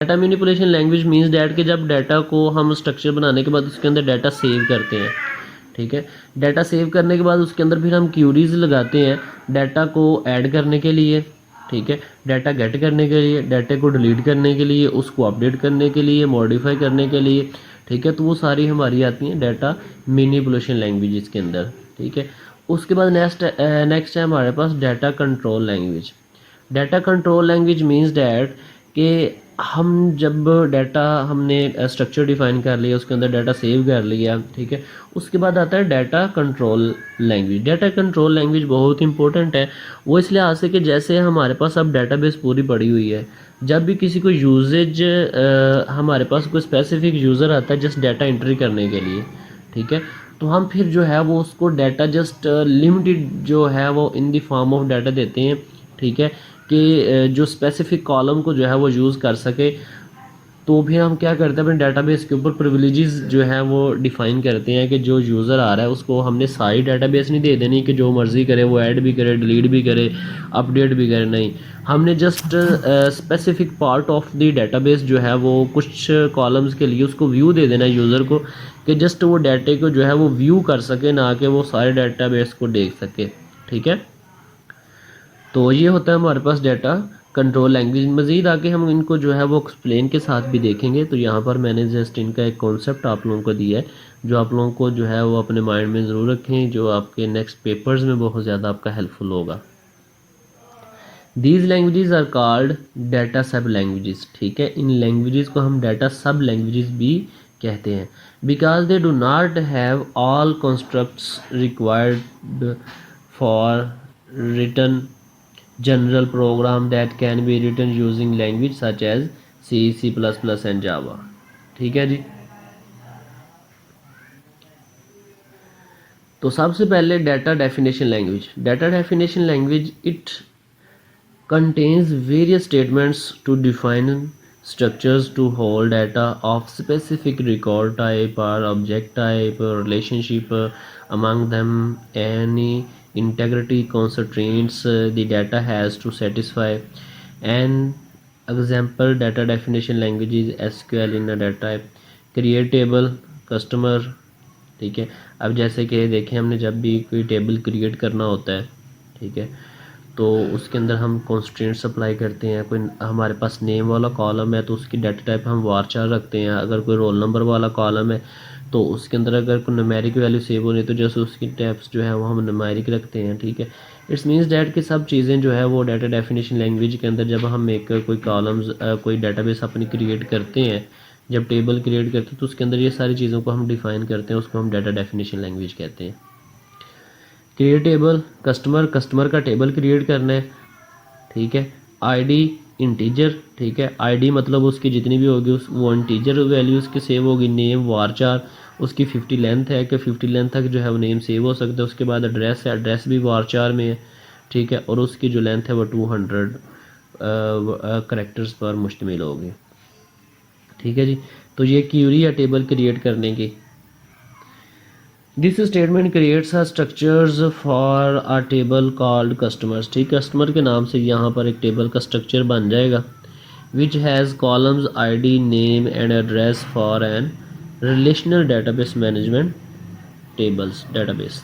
Data manipulation language means that कि जब data को हम स्ट्रक्चर बनाने के बाद उसके अंदर डाटा सेव करते हैं, ठीक है। डाटा सेव करने के बाद उसके अंदर फिर हम क्यूरीज लगाते हैं डाटा को ऐड करने के लिए, ठीक है, डाटा गेट करने के लिए, डाटा को डिलीट करने के लिए, उसको अपडेट करने के लिए, मॉडिफाई करने के लिए, ठीक है। तो वो सारी हमारी आती हैं डाटा मैनिपुलेशन लैंग्वेज के अंदर, ठीक है। उसके बाद नेक्स्ट है हमारे पास data control language. Data control language means that कि हम जब डाटा हमने स्ट्रक्चर डिफाइन कर लिया, उसके अंदर डाटा सेव कर लिया, ठीक है, उसके बाद आता है data control language. Data control language बहुत इंपॉर्टेंट है, वो इस लिहाज से कि जैसे हमारे पास अब डाटाबेस पूरी पड़ी हुई है, जब भी किसी को यूजेज हमारे पास कोई स्पेसिफिक यूज़र आता है जस्ट डाटा एंट्री करने के लिए, ठीक है, तो हम फिर जो है वो उसको डाटा जस्ट लिमिटेड जो है वो in the form of data देते हैं, ठीक है, कि जो स्पेसिफिक कॉलम को जो है वो यूज़ कर सके। तो फिर हम क्या करते हैं अपने डाटाबेस के ऊपर प्रिविलेजेस जो है वो डिफ़ाइन करते हैं कि जो यूज़र आ रहा है उसको हमने सारी डाटाबेस नहीं दे देनी कि जो मर्ज़ी करे वो ऐड भी करे, डिलीट भी करे, अपडेट भी करे, नहीं, हमने just specific part of the database जो है वो कुछ कॉलम्स के लिए उसको व्यू दे देना यूज़र को कि जस्ट वो डाटे को जो है वो व्यू कर सके, ना कि वो सारे डाटाबेस को देख सके, ठीक है। तो ये होता है हमारे पास डाटा कंट्रोल लैंग्वेज। मज़ीद आके हम इनको जो है वो एक्सप्लेन के साथ भी देखेंगे। तो यहाँ पर मैंने जस्ट इनका एक कॉन्सेप्ट आप लोगों को दिया है जो आप लोगों को जो है वो अपने माइंड में ज़रूर रखें, जो आपके नेक्स्ट पेपर्स में बहुत ज़्यादा आपका हेल्पफुल होगा। These languages are called data sub languages, ठीक है। इन लैंग्वेजेस को हम डाटा सब लैंग्वेजेस भी कहते हैं because they do not have all constructs required for written general program that can be written using language such as C, C++ and Java, ठीक है जी। तो सबसे पहले data definition language. Data definition language it contains various statements to define structures to hold data of specific record type or object type or relationship among them any integrity constraints the data has to satisfy. An example data definition language is SQL in a data type create table customer, ठीक है। अब जैसे कि देखें हमने जब भी कोई टेबल क्रिएट करना होता है, ठीक है, तो उसके अंदर हम कॉन्स्टेंट्स अप्लाई करते हैं। कोई हमारे पास नेम वाला कॉलम है तो उसकी डाटा टाइप हम वारचार रखते हैं। अगर कोई रोल नंबर वाला कॉलम है तो उसके अंदर अगर कोई न्यूमेरिक वैल्यू सेव हो रही है तो जैसे उसकी टाइप्स जो है वो हम न्यूमेरिक रखते हैं, ठीक है। इट्स मीन्स डैट कि सब चीज़ें जो है वो डाटा डेफिनेशन लैंग्वेज के अंदर जब हम एक कोई कॉलम्स कोई डाटाबेस अपनी क्रिएट करते हैं, जब टेबल क्रिएट करते हैं तो उसके अंदर ये सारी चीज़ों को हम डिफ़ाइन करते हैं, उसको हम डाटा डेफिनेशन लैंग्वेज कहते हैं। क्रिएट टेबल कस्टमर का टेबल क्रिएट करना है, ठीक है। आईडी इंटीजर, ठीक है, आईडी मतलब उसकी जितनी भी होगी उस वो इंटीजर वैल्यू उसकी सेव होगी। नेम वारचार उसकी 50 लेंथ है कि 50 लेंथ तक जो है वो नेम सेव हो सकता है। उसके बाद एड्रेस है, एड्रेस भी वारचार में है, ठीक है, और उसकी जो लेंथ है वो 200 करैक्टर्स पर मुश्तमिल होगी, ठीक है जी। तो ये क्यूरी है टेबल क्रिएट करने की। This statement creates a structures for a table called customers, ठीक, कस्टमर के नाम से यहाँ पर एक टेबल का स्ट्रक्चर बन जाएगा which has columns ID name and address for an relational database management tables database.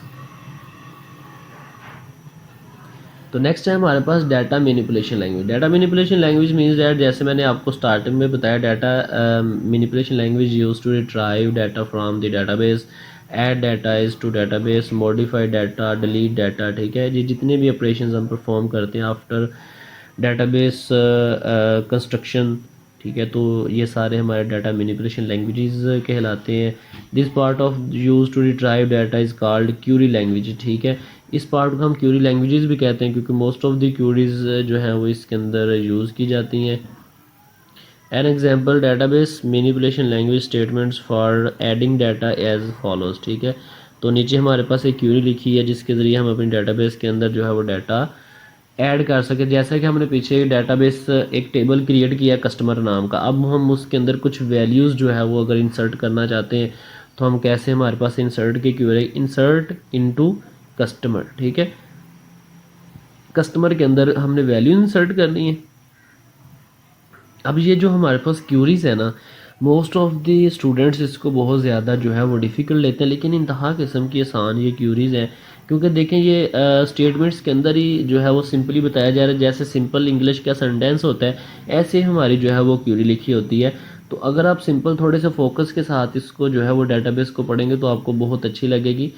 तो नेक्स्ट है हमारे पास data manipulation language. Data manipulation language means that जैसे मैंने आपको स्टार्टिंग में बताया data manipulation language used to retrieve data from the database, add data is to database, modify data, delete data, ठीक है जी। जितने भी ऑपरेशंस हम परफॉर्म करते हैं आफ्टर डाटाबेस कंस्ट्रक्शन, ठीक है, तो ये सारे हमारे डाटा मैनिपुलेशन लैंग्वेजेस कहलाते हैं। This part of use to retrieve data is called query language, ठीक है। इस पार्ट को हम क्यूरी लैंग्वेजेस भी कहते हैं क्योंकि मोस्ट ऑफ द क्यूरीज जो हैं वो इसके अंदर यूज़ की जाती हैं। An example database manipulation language statements for adding data as follows, ठीक है। तो नीचे हमारे पास एक क्यूरी लिखी है जिसके ज़रिए हम अपनी डाटाबेस के अंदर जो है वो डाटा ऐड कर सके। जैसा कि हमने पीछे डाटाबेस एक टेबल क्रिएट किया कस्टमर नाम का, अब हम उसके अंदर कुछ वैल्यूज़ जो है वो अगर इंसर्ट करना चाहते हैं तो हम कैसे, हमारे पास इंसर्ट की क्यूरी इंसर्ट इनटू कस्टमर, ठीक है। कस्टमर के अंदर हमने वैल्यू इंसर्ट करनी है। अब ये जो हमारे पास क्यूरीज़ है ना, मोस्ट ऑफ द स्टूडेंट्स इसको बहुत ज़्यादा जो है वो डिफ़िकल्ट लेते हैं, लेकिन इंतहा किस्म की आसान ये क्यूरीज़ हैं। क्योंकि देखें ये स्टेटमेंट्स के अंदर ही जो है वो सिंपली बताया जा रहा है, जैसे सिंपल इंग्लिश का सेंटेंस होता है ऐसे हमारी जो है वो क्यूरी लिखी होती है। तो अगर आप सिंपल थोड़े से फोकस के साथ इसको जो है वो डाटाबेस को पढ़ेंगे तो आपको बहुत अच्छी लगेगी।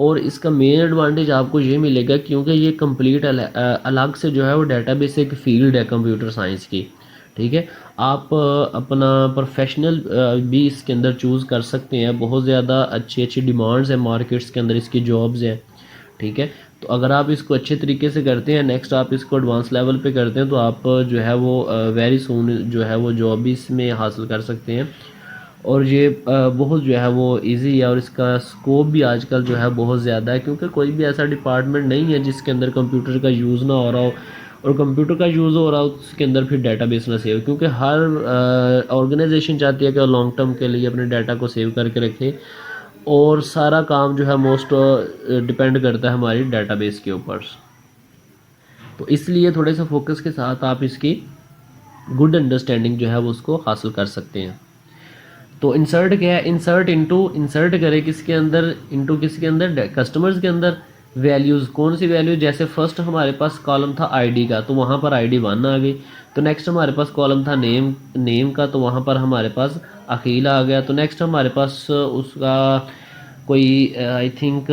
और इसका मेन एडवांटेज आपको ये मिलेगा क्योंकि ये कंप्लीट अलग से जो है वो डाटाबेस एक फील्ड है कंप्यूटर साइंस की। ठीक है, आप अपना प्रोफेशनल भी इसके अंदर चूज़ कर सकते हैं। बहुत ज़्यादा अच्छी अच्छी डिमांड्स हैं मार्केट्स के अंदर, इसकी जॉब्स हैं। ठीक है, तो अगर आप इसको अच्छे तरीके से करते हैं, नेक्स्ट आप इसको एडवांस लेवल पे करते हैं, तो आप जो है वो वेरी सून जो है वो जॉब भी इसमें हासिल कर सकते हैं। और ये बहुत जो है वो इजी है और इसका स्कोप भी आजकल जो है बहुत ज़्यादा है, क्योंकि कोई भी ऐसा डिपार्टमेंट नहीं है जिसके अंदर कंप्यूटर का यूज़ ना हो रहा हो, और कंप्यूटर का यूज़ हो रहा हो उसके अंदर फिर डाटाबेस ना सेव, क्योंकि हर ऑर्गेनाइजेशन चाहती है कि लॉन्ग टर्म के लिए अपने डाटा को सेव करके रखे, और सारा काम जो है मोस्ट डिपेंड करता है हमारी डाटाबेस के ऊपर। तो इसलिए थोड़े से फोकस के साथ आप इसकी गुड अंडरस्टैंडिंग जो है वो उसको हासिल कर सकते हैं। तो इंसर्ट क्या है, इंसर्ट करें किसके अंदर, इनटू किसके अंदर, कस्टमर्स के अंदर। वैल्यूज़, कौन सी वैल्यू, जैसे फर्स्ट हमारे पास कॉलम था आईडी का, तो वहाँ पर आईडी 1 आ गई। तो नेक्स्ट हमारे पास कॉलम था नेम का, तो वहाँ पर हमारे पास अकील आ गया। तो नेक्स्ट हमारे पास उसका कोई आई थिंक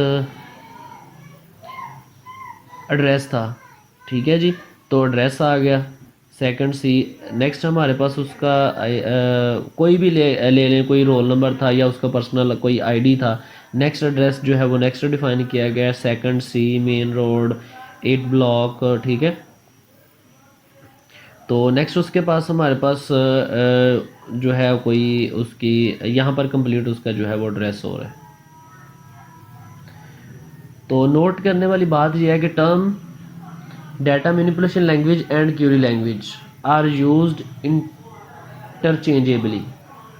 एड्रेस था। ठीक है जी, तो एड्रेस आ गया। सेकंड सी, नेक्स्ट हमारे पास उसका कोई भी ले लें, कोई रोल नंबर था या उसका पर्सनल कोई आईडी था। नेक्स्ट एड्रेस जो है वो नेक्स्ट डिफाइन किया गया। सेकंड सी, मेन रोड 8 ब्लॉक। ठीक है, तो नेक्स्ट उसके पास हमारे पास जो है कोई उसकी यहाँ पर कंप्लीट उसका जो है वो एड्रेस हो रहा है। तो नोट करने वाली बात यह है कि term data manipulation language and query language are used interchangeably.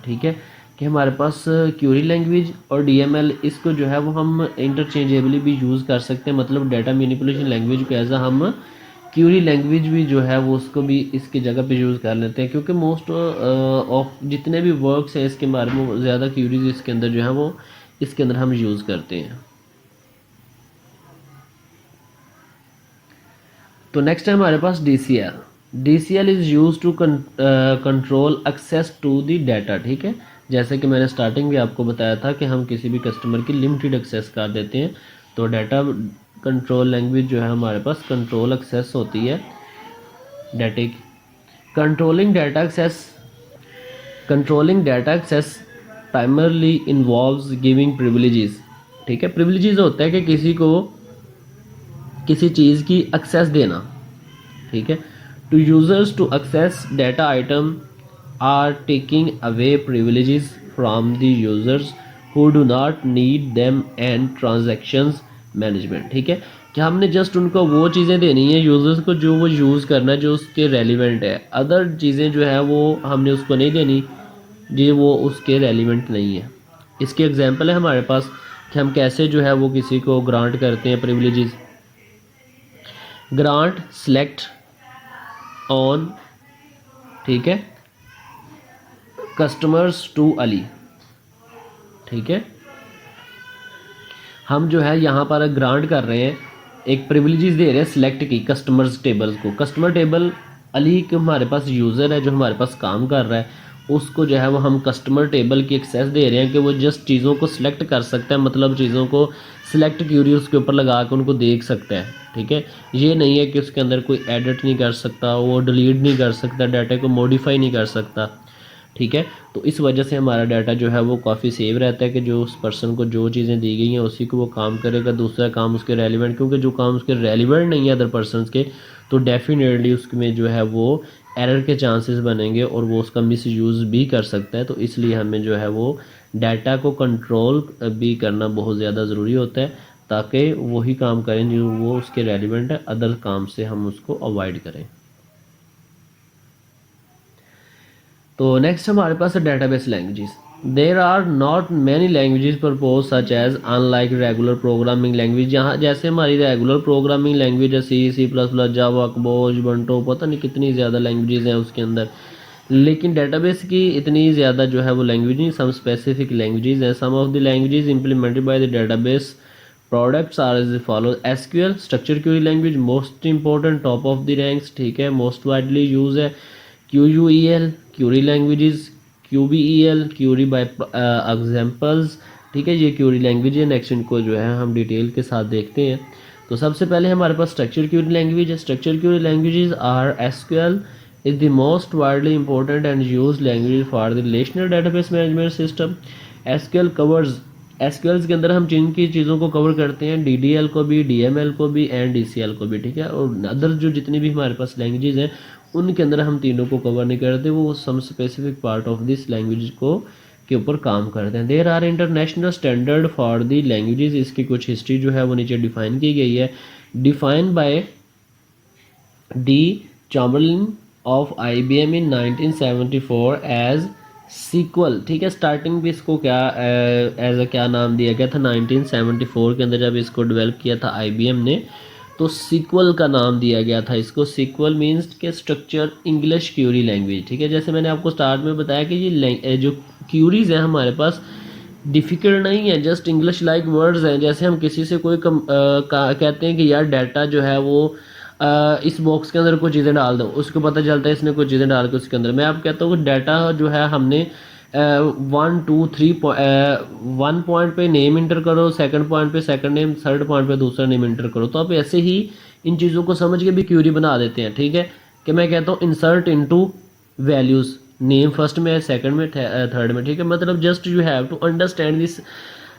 ठीक है, कि हमारे पास क्यूरी लैंग्वेज और डीएमएल, इसको जो है वो हम इंटरचेंजेबली भी यूज़ कर सकते हैं। मतलब डाटा मैनिपुलेशन लैंग्वेज को एज हम क्यूरी लैंग्वेज भी जो है वो उसको भी इसकी जगह पे यूज़ कर लेते हैं, क्योंकि मोस्ट ऑफ जितने भी वर्क्स हैं इसके बारे में ज़्यादा क्यूरीज इसके अंदर जो है वो इसके अंदर हम यूज़ करते हैं। तो नेक्स्ट है हमारे पास DCL। DCL is use to control access to the data. ठीक है, जैसे कि मैंने स्टार्टिंग में आपको बताया था कि हम किसी भी कस्टमर की लिमिटेड एक्सेस कर देते हैं, तो डाटा कंट्रोल लैंग्वेज जो है हमारे पास कंट्रोल एक्सेस होती है डाटा की। Controlling data access primarily involves giving privileges. ठीक है, प्रिविलेजेस होता है कि किसी को किसी चीज़ की एक्सेस देना। ठीक है, to users to access data item or taking away privileges from the users who do not need them and transactions management. ठीक है, कि हमने जस्ट उनको वो चीज़ें देनी है यूज़र्स को जो वो यूज़ करना है, जो उसके रेलिवेंट है। अदर चीज़ें जो है वो हमने उसको नहीं देनी जी, वो उसके रेलिवेंट नहीं है। इसकी एग्जांपल है हमारे पास कि हम कैसे जो है वो किसी को ग्रांट करते हैं प्रिविलेजेस। ग्रांट सेलेक्ट ऑन, ठीक है, कस्टमर्स टू अली। ठीक है, हम जो है यहाँ पर ग्रांट कर रहे हैं, एक प्रिविलेजेस दे रहे हैं सिलेक्ट की कस्टमर्स टेबल्स को। कस्टमर टेबल अली के हमारे पास यूज़र है जो हमारे पास काम कर रहा है, उसको जो है वो हम कस्टमर टेबल की एक्सेस दे रहे हैं कि वो जस्ट चीज़ों को सिलेक्ट कर सकता है, मतलब चीज़ों को सिलेक्ट क्यूरी उसके ऊपर लगा के उनको देख सकता है। ठीक है, ये नहीं है कि उसके अंदर कोई एडिट नहीं कर सकता, वो डिलीट नहीं कर सकता, डाटा को मॉडिफाई नहीं कर सकता। ठीक है, तो इस वजह से हमारा डाटा जो है वो काफ़ी सेव रहता है कि जो उस पर्सन को जो चीज़ें दी गई हैं उसी को वो काम करेगा, दूसरा काम उसके रेलिवेंट, क्योंकि जो काम उसके रेलिवेंट नहीं है अदर पर्सनस के, तो डेफिनेटली उसमें जो है वो एरर के चांसेस बनेंगे और वो उसका मिस यूज़ भी कर सकता है। तो इसलिए हमें जो है वो डाटा को कंट्रोल भी करना बहुत ज़्यादा ज़रूरी होता है, ताकि वही काम करें जो वो उसके रेलिवेंट है, अदर काम से हम उसको अवॉइड करें। तो नेक्स्ट हमारे पास है database languages. There are not many languages propose such as unlike regular programming language. यहाँ जैसे हमारी रेगुलर प्रोग्रामिंग लैंग्वेज है C++, जावा, कबोज, बंटो, पता नहीं कितनी ज़्यादा लैंग्वेजेस हैं उसके अंदर, लेकिन डेटाबेस की इतनी ज़्यादा जो है वो लैंग्वेज नहीं, सम स्पेसिफिक लैंग्वेजेस हैं। Some of the languages implemented by the database products are as follow. SQL structure query language most important, top of the ranks, ठीक है, मोस्ट वाइडली यूज है। QUEL query languages, QBEL query by examples, ठीक है, ये Curie language है। Next इनको जो है हम डिटेल के साथ देखते हैं। तो सबसे पहले हमारे पास स्ट्रक्चर क्यूरी लैंग्वेज है। Structure query languages are SQL is the most widely important and used language for the relational database management system. SQL covers, SQL के अंदर हम जिन की चीज़ों को कवर करते हैं, DDL को भी, DML को भी एंड DCL को भी, ठीक है, और अदर जो जितनी भी हमारे पास लैंग्वेजेस हैं उनके अंदर हम तीनों को कवर नहीं करते, वो some specific part of this language को के ऊपर काम करते हैं। There are international standard for the languages, इसकी कुछ हिस्ट्री जो है वो नीचे डिफाइन की गई है। Defined by D Chamberlin of IBM in 1974 as sequel, ठीक है। स्टार्टिंग भी इसको क्या एज अ क्या नाम दिया गया था 1974 के अंदर, जब इसको डेवलप किया था IBM ने, तो सीक्वल का नाम दिया गया था इसको। सीक्वल मीन्स के स्ट्रक्चर इंग्लिश क्यूरी लैंग्वेज, ठीक है। जैसे मैंने आपको स्टार्ट में बताया कि ये जो क्यूरीज हैं हमारे पास डिफ़िकल्ट नहीं है, जस्ट इंग्लिश लाइक वर्ड्स हैं। जैसे हम किसी से कोई कहते हैं कि यार डाटा जो है वो इस बॉक्स के अंदर कुछ चीज़ें डाल दो, उसको पता चलता है इसने कुछ चीज़ें डाल के उसके अंदर। मैं आप कहता हूँ कि डाटा जो है हमने 1 2 3 1 पॉइंट पे नेम इंटर करो, सेकंड पॉइंट पे सेकंड नेम, थर्ड पॉइंट पे दूसरा नेम इंटर करो, तो आप ऐसे ही इन चीज़ों को समझ के भी क्यूरी बना देते हैं, ठीक है। कि मैं कहता हूँ insert into values, name first में है, सेकंड में, थर्ड में, ठीक है। मतलब just you have to understand this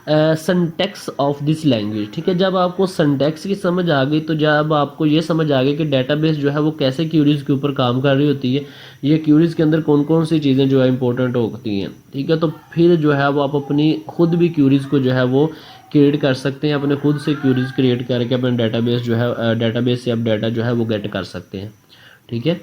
syntax of this language, ठीक है। जब आपको सिंटैक्स की समझ आ गई, तो जब आपको ये समझ आ गई कि डेटाबेस जो है वो कैसे क्यूरीज के ऊपर काम कर रही होती है, ये क्यूरीज के अंदर कौन कौन सी चीज़ें जो है इंपॉर्टेंट होती हैं, ठीक है, तो फिर जो है वो आप अपनी खुद भी क्यूरीज को जो है वो क्रिएट कर सकते हैं। अपने खुद से क्यूरीज क्रिएट करके अपने डेटाबेस जो है डेटाबेस से आप डाटा जो है वो गेट कर सकते हैं, ठीक है।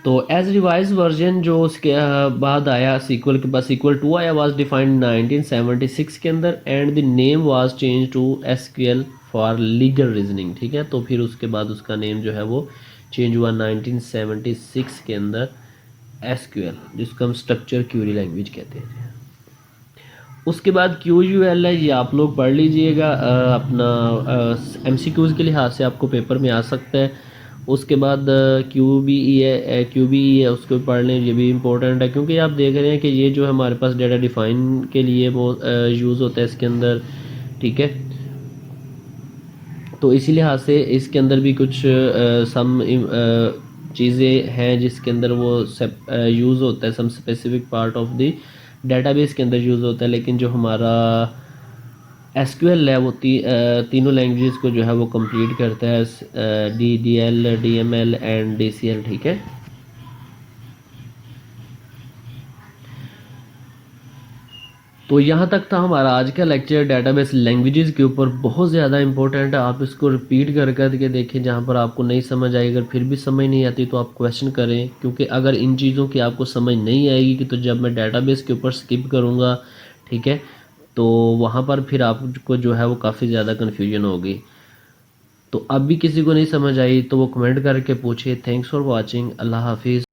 तो एज रिवाइज वर्जन जो उसके बाद आया सीक्वल के बाद, सीक्वल 2 आया, वाज डिफाइंड 1976 के अंदर, and the name was change to SQL for legal reasoning, ठीक है। तो फिर उसके बाद उसका नेम जो है वो चेंज हुआ 1976 के अंदर SQL, जिसको हम स्ट्रक्चर क्यूरी लैंग्वेज कहते हैं। उसके बाद QUL है, ये आप लोग पढ़ लीजिएगा, अपना MCQs के लिहाज से आपको पेपर में आ सकता है। उसके बाद QBE है, उसको पढ़ लें, ये भी इम्पोर्टेंट है, क्योंकि आप देख रहे हैं कि ये जो हमारे पास डाटा डिफाइन के लिए वो यूज़ होता है इसके अंदर, ठीक है। तो इसी लिहाज से इसके अंदर भी कुछ सम चीज़ें हैं जिसके अंदर वो यूज़ होता है, some specific part of the database के अंदर यूज़ होता है। लेकिन जो हमारा SQL है वो तीनों लैंग्वेजेस को जो है वो कंप्लीट करता है, DDL, DML एंड DCL, ठीक है। तो यहाँ तक था हमारा आज का लेक्चर डेटाबेस लैंग्वेजेस के ऊपर, बहुत ज़्यादा इंपॉर्टेंट है। आप इसको रिपीट कर करके देखें, जहाँ पर आपको नहीं समझ आएगी, अगर फिर भी समझ नहीं आती तो आप क्वेश्चन करें, क्योंकि अगर इन चीज़ों की आपको समझ नहीं आएगी कि तो जब मैं डेटाबेस के ऊपर स्किप करूँगा, ठीक है, तो वहाँ पर फिर आपको जो है वो काफ़ी ज़्यादा कन्फ्यूजन होगी। तो अब भी किसी को नहीं समझ आई तो वो कमेंट करके पूछे। थैंक्स फॉर वॉचिंग, अल्लाह हाफिज़।